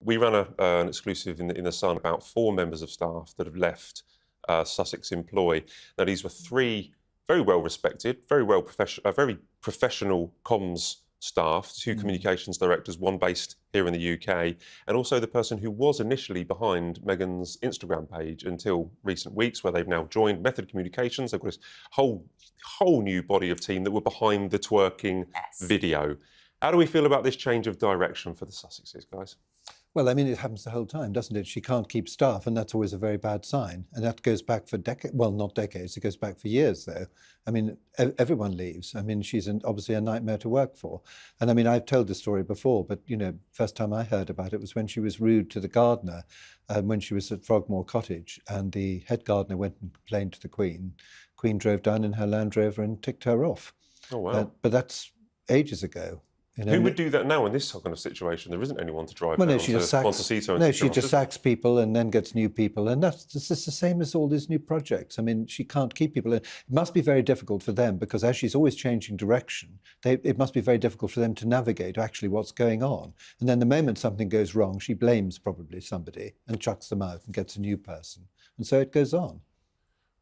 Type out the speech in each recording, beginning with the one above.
we ran an exclusive in the Sun about 4 members of staff that have left Sussex employ. Now, these were 3 very well respected, very professional comms staff, 2 communications directors, 1 based here in the UK, and also the person who was initially behind Meghan's Instagram page until recent weeks, where they've now joined Method Communications. They've got this whole new body of team that were behind the twerking video. How do we feel about this change of direction for the Sussexes, guys? Well, I mean, it happens the whole time, doesn't it? She can't keep staff, and that's always a very bad sign. And that goes back for decades. Well, not decades. It goes back for years, though. I mean, everyone leaves. I mean, she's obviously a nightmare to work for. And I mean, I've told the story before, but, you know, first time I heard about it was when she was rude to the gardener when she was at Frogmore Cottage, and the head gardener went and complained to the Queen. Queen drove down in her Land Rover and ticked her off. Oh, wow. But that's ages ago. You know, who would do that now in this kind of situation? There isn't anyone to drive well, down no, she to just sacks, Montecito. no, she just sacks people and then gets new people. And that's just the same as all these new projects. I mean, she can't keep people. It must be very difficult for them because as she's always changing direction, it must be very difficult for them to navigate actually what's going on. And then the moment something goes wrong, she blames probably somebody and chucks them out and gets a new person. And so it goes on.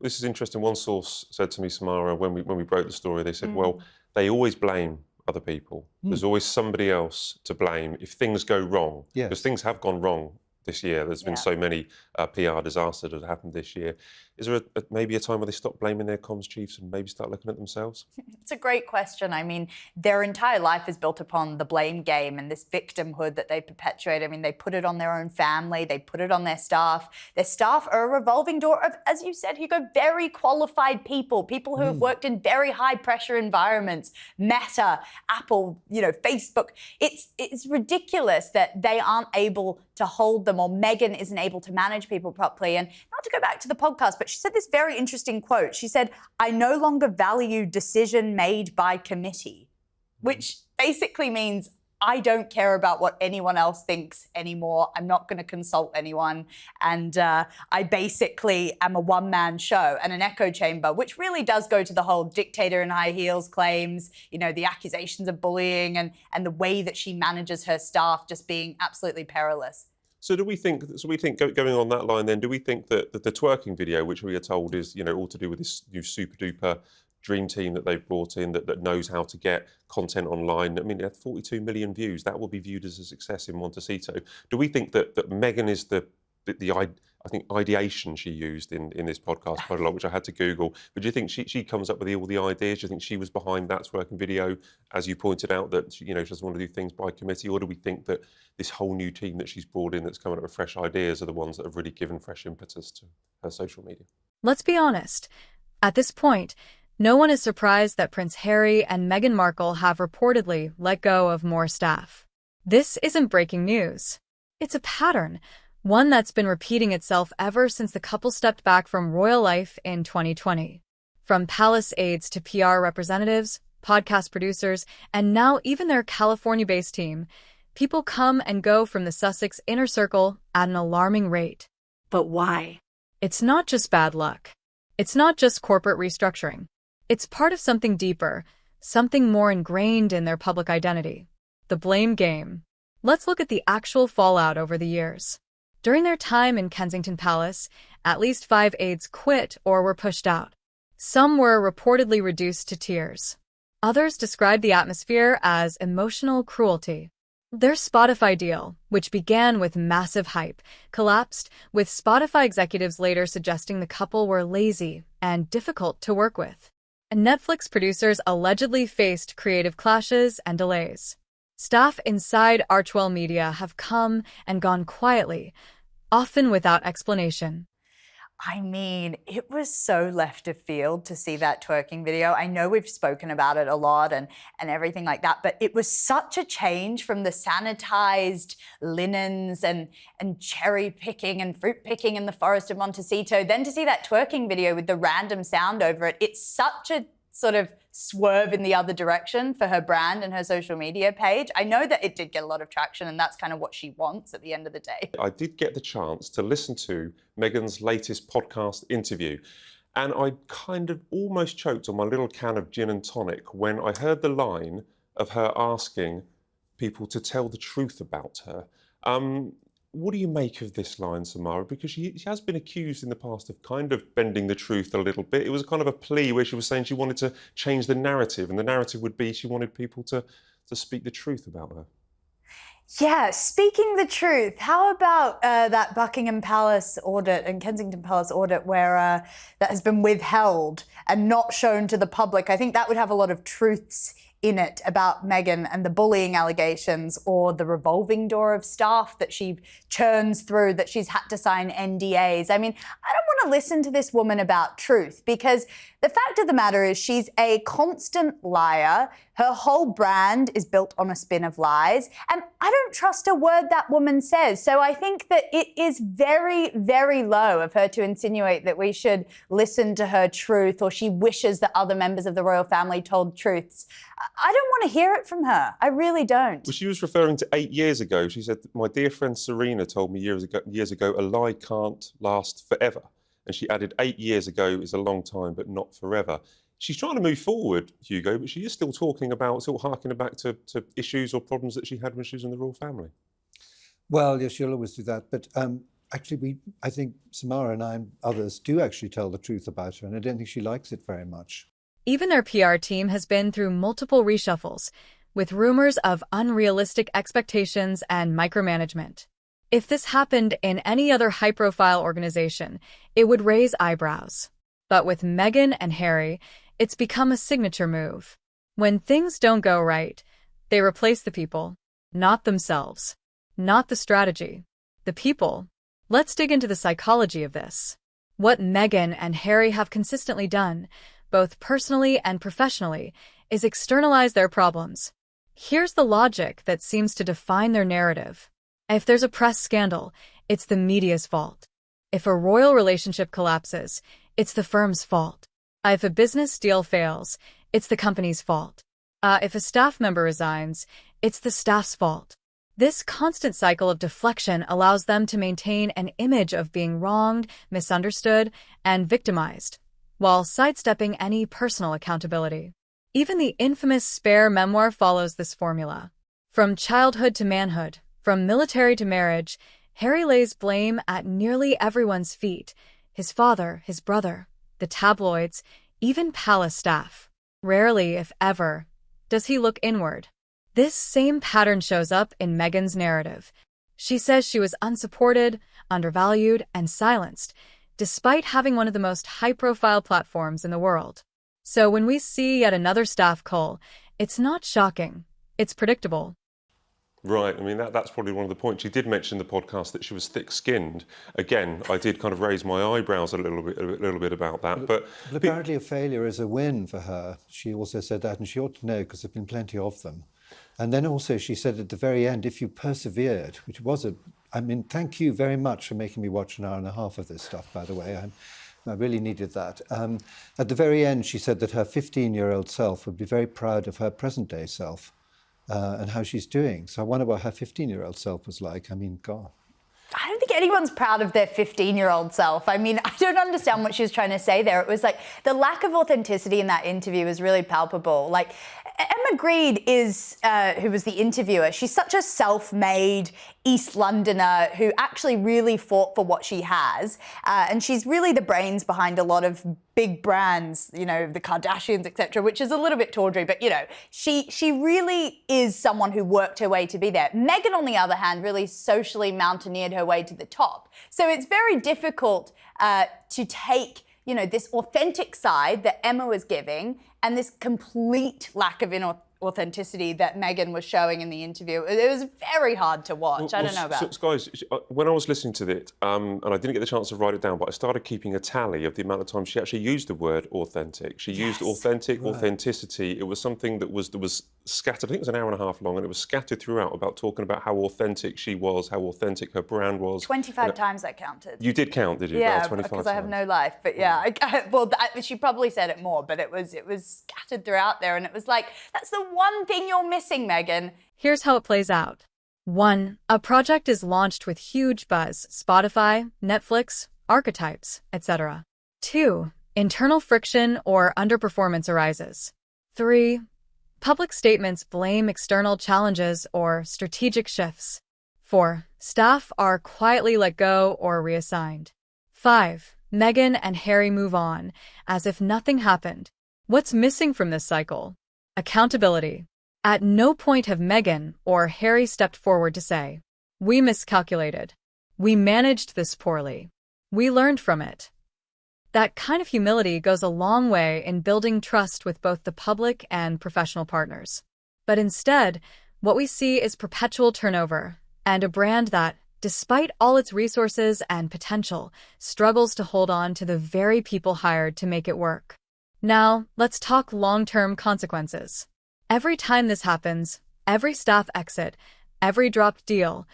This is interesting. One source said to me, Samara, when we broke the story, they said, well, they always blame other people. There's always somebody else to blame if things go wrong. Yes. Because things have gone wrong this year. There's been so many PR disasters that have happened this year. Is there maybe a time where they stop blaming their comms chiefs and maybe start looking at themselves? It's a great question. I mean, their entire life is built upon the blame game and this victimhood that they perpetuate. I mean, they put it on their own family, they put it on their staff. Their staff are a revolving door of, as you said, Hugo, very qualified people who have worked in very high pressure environments, Meta, Apple, you know, Facebook. It's ridiculous that they aren't able to hold them, or Meghan isn't able to manage people properly. And not to go back to the podcast, but she said this very interesting quote. She said, "I no longer value decision made by committee," which basically means I don't care about what anyone else thinks anymore. I'm not going to consult anyone. And I basically am a one-man show and an echo chamber, which really does go to the whole dictator in high heels claims, you know, the accusations of bullying and the way that she manages her staff just being absolutely perilous. So we think going on that line then, do we think that the twerking video, which we are told is, you know, all to do with this new super duper dream team that they've brought in that knows how to get content online? I mean, it had 42 million views. That will be viewed as a success in Montecito. Do we think that Meghan is the I think ideation she used in this podcast quite a lot, which I had to Google. But do you think she comes up with all the ideas? Do you think she was behind that twerking video, as you pointed out, that, you know, she doesn't want to do things by committee? Or do we think that this whole new team that she's brought in that's coming up with fresh ideas are the ones that have really given fresh impetus to her social media? Let's be honest. At this point, no one is surprised that Prince Harry and Meghan Markle have reportedly let go of more staff. This isn't breaking news. It's a pattern, one that's been repeating itself ever since the couple stepped back from royal life in 2020. From palace aides to PR representatives, podcast producers, and now even their California-based team, people come and go from the Sussex inner circle at an alarming rate. But why? It's not just bad luck. It's not just corporate restructuring. It's part of something deeper, something more ingrained in their public identity. The blame game. Let's look at the actual fallout over the years. During their time in Kensington Palace, at least 5 aides quit or were pushed out. Some were reportedly reduced to tears. Others described the atmosphere as emotional cruelty. Their Spotify deal, which began with massive hype, collapsed, with Spotify executives later suggesting the couple were lazy and difficult to work with. And Netflix producers allegedly faced creative clashes and delays. Staff inside Archewell Media have come and gone quietly, often without explanation. I mean, it was so left of field to see that twerking video. I know we've spoken about it a lot and everything like that, but it was such a change from the sanitized linens and cherry picking and fruit picking in the forest of Montecito. Then to see that twerking video with the random sound over it, it's such a sort of swerve in the other direction for her brand and her social media page. I know that it did get a lot of traction and that's kind of what she wants at the end of the day. I did get the chance to listen to Meghan's latest podcast interview, and I kind of almost choked on my little can of gin and tonic when I heard the line of her asking people to tell the truth about her. what do you make of this line, Samara? Because she has been accused in the past of kind of bending the truth a little bit. It was kind of a plea where she was saying she wanted to change the narrative, and the narrative would be she wanted people to speak the truth about her. Yeah, speaking the truth, how about that Buckingham Palace audit and Kensington Palace audit where that has been withheld and not shown to the public? I think that would have a lot of truths in it about Meghan and the bullying allegations, or the revolving door of staff that she churns through, that she's had to sign NDAs. I mean, I don't want to listen to this woman about truth, because the fact of the matter is she's a constant liar. Her whole brand is built on a spin of lies, and I don't trust a word that woman says. So I think that it is very, very low of her to insinuate that we should listen to her truth, or she wishes that other members of the royal family told truths. I don't want to hear it from her. I really don't. Well, she was referring to 8 years ago. She said, my dear friend Serena told me years ago, a lie can't last forever. And she added 8 years ago is a long time, but not forever. She's trying to move forward, Hugo, but she is still talking about, still harking back to issues or problems that she had when she was in the royal family. Well, yes, she'll always do that. But actually, I think Samara and I and others do actually tell the truth about her, and I don't think she likes it very much. Even their PR team has been through multiple reshuffles, with rumors of unrealistic expectations and micromanagement. If this happened in any other high-profile organization, it would raise eyebrows. But with Meghan and Harry, it's become a signature move. When things don't go right, they replace the people, not themselves, not the strategy, the people. Let's dig into the psychology of this. What Meghan and Harry have consistently done, both personally and professionally, is externalize their problems. Here's the logic that seems to define their narrative. If there's a press scandal, it's the media's fault. If a royal relationship collapses, it's the firm's fault. If a business deal fails, it's the company's fault. If a staff member resigns, it's the staff's fault. This constant cycle of deflection allows them to maintain an image of being wronged, misunderstood, and victimized, while sidestepping any personal accountability. Even the infamous Spare memoir follows this formula. From childhood to manhood, from military to marriage, Harry lays blame at nearly everyone's feet: his father, his brother, the tabloids, even palace staff. Rarely, if ever, does he look inward. This same pattern shows up in Meghan's narrative. She says she was unsupported, undervalued, and silenced, despite having one of the most high-profile platforms in the world. So when we see yet another staff cull, it's not shocking. It's predictable. Right. I mean, that's probably one of the points. She did mention in the podcast that she was thick-skinned. Again, I did kind of raise my eyebrows a little bit about that. But apparently a failure is a win for her. She also said that, and she ought to know, because there have been plenty of them. And then also she said at the very end, if you persevered, which was I mean, thank you very much for making me watch an hour and a half of this stuff, by the way. I really needed that. At the very end, she said that her 15-year-old self would be very proud of her present-day self and how she's doing. So I wonder what her 15-year-old self was like. I mean, God. I don't think anyone's proud of their 15-year-old self. I mean, I don't understand what she was trying to say there. It was like the lack of authenticity in that interview was really palpable. Like, Emma Grede is, who was the interviewer, she's such a self-made East Londoner who actually really fought for what she has. And she's really the brains behind a lot of big brands, you know, the Kardashians, etc., which is a little bit tawdry, but, you know, she really is someone who worked her way to be there. Meghan, on the other hand, really socially mountaineered her way to the top. So it's very difficult to take, you know, this authentic side that Emma was giving and this complete lack of authenticity that Meghan was showing in the interview. It was very hard to watch. I don't know about it. Guys, when I was listening to it, and I didn't get the chance to write it down, but I started keeping a tally of the amount of times she actually used the word authentic. She used authentic, right. Authenticity. It was something that was scattered. I think it was an hour and a half long, and it was scattered throughout about talking about how authentic she was, how authentic her brand was. 25 times I counted. You did count, did you? Yeah, 25 because I have no life. But yeah, she probably said it more, but it was scattered throughout there, and it was like, that's the one thing you're missing, Meghan. Here's how it plays out. 1. A project is launched with huge buzz: Spotify, Netflix, archetypes, etc. 2. Internal friction or underperformance arises. 3. Public statements blame external challenges or strategic shifts. 4. Staff are quietly let go or reassigned. 5. Meghan and Harry move on, as if nothing happened. What's missing from this cycle? Accountability. At no point have Meghan or Harry stepped forward to say, "We miscalculated. We managed this poorly. We learned from it." That kind of humility goes a long way in building trust with both the public and professional partners. But instead, what we see is perpetual turnover and a brand that, despite all its resources and potential, struggles to hold on to the very people hired to make it work. Now, let's talk long-term consequences. Every time this happens, every staff exit, every dropped deal,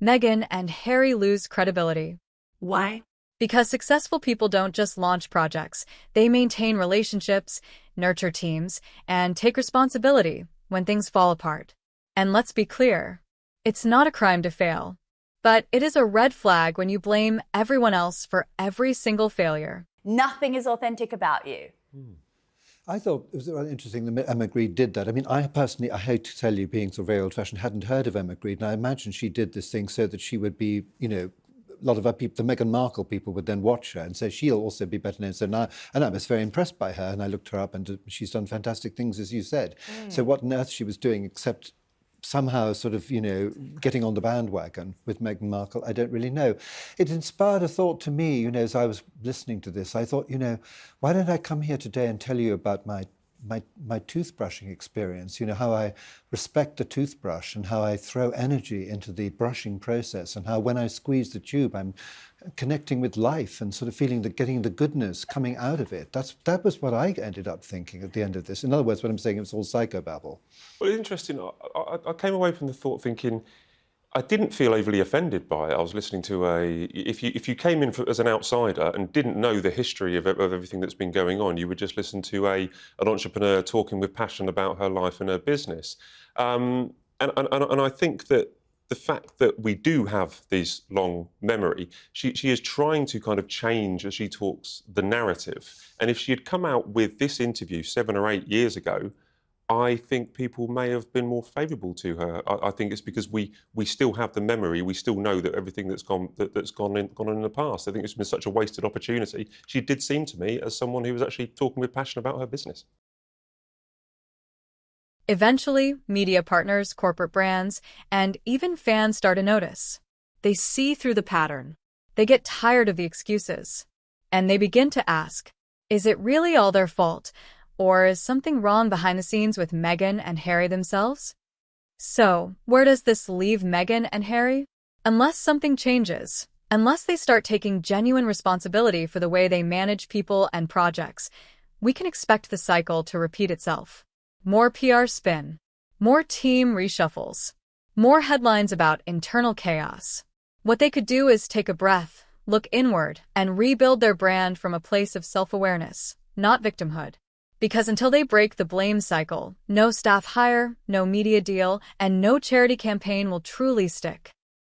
Meghan and Harry lose credibility. Why? Because successful people don't just launch projects, they maintain relationships, nurture teams, and take responsibility when things fall apart. And let's be clear, it's not a crime to fail. But it is a red flag when you blame everyone else for every single failure. Nothing is authentic about you. I thought it was rather interesting that Emma Grede did that. I mean, I personally, I hate to tell you, being so very old-fashioned, hadn't heard of Emma Grede, and I imagine she did this thing so that she would be, a lot of our people, the Meghan Markle people, would then watch her and say she'll also be better known. So now, and I was very impressed by her, and I looked her up, and she's done fantastic things, as you said. So what on earth she was doing except somehow sort of, getting on the bandwagon with Meghan Markle, I don't really know. It inspired a thought to me, as I was listening to this. I thought, why don't I come here today and tell you about my toothbrushing experience, how I respect the toothbrush and how I throw energy into the brushing process, and how when I squeeze the tube, I'm connecting with life and sort of feeling getting the goodness coming out of it. That was what I ended up thinking at the end of this. In other words, what I'm saying, it was all psychobabble. Well, interesting. I came away from the thought thinking, I didn't feel overly offended by it. I was listening to if you came in as an outsider and didn't know the history of everything that's been going on, you would just listen to an entrepreneur talking with passion about her life and her business. And I think that the fact that we do have this long memory, she is trying to kind of change, as she talks, the narrative. And if she had come out with this interview 7 or 8 years ago, I think people may have been more favourable to her. I think it's because we still have the memory. We still know that everything that's gone on in the past. I think it's been such a wasted opportunity. She did seem to me as someone who was actually talking with passion about her business. Eventually, media partners, corporate brands, and even fans start to notice. They see through the pattern. They get tired of the excuses. And they begin to ask, is it really all their fault? Or is something wrong behind the scenes with Meghan and Harry themselves? So, where does this leave Meghan and Harry? Unless something changes, unless they start taking genuine responsibility for the way they manage people and projects, we can expect the cycle to repeat itself. More PR spin, more team reshuffles, more headlines about internal chaos. What they could do is take a breath, look inward, and rebuild their brand from a place of self-awareness, not victimhood. Because until they break the blame cycle, no staff hire, no media deal, and no charity campaign will truly stick.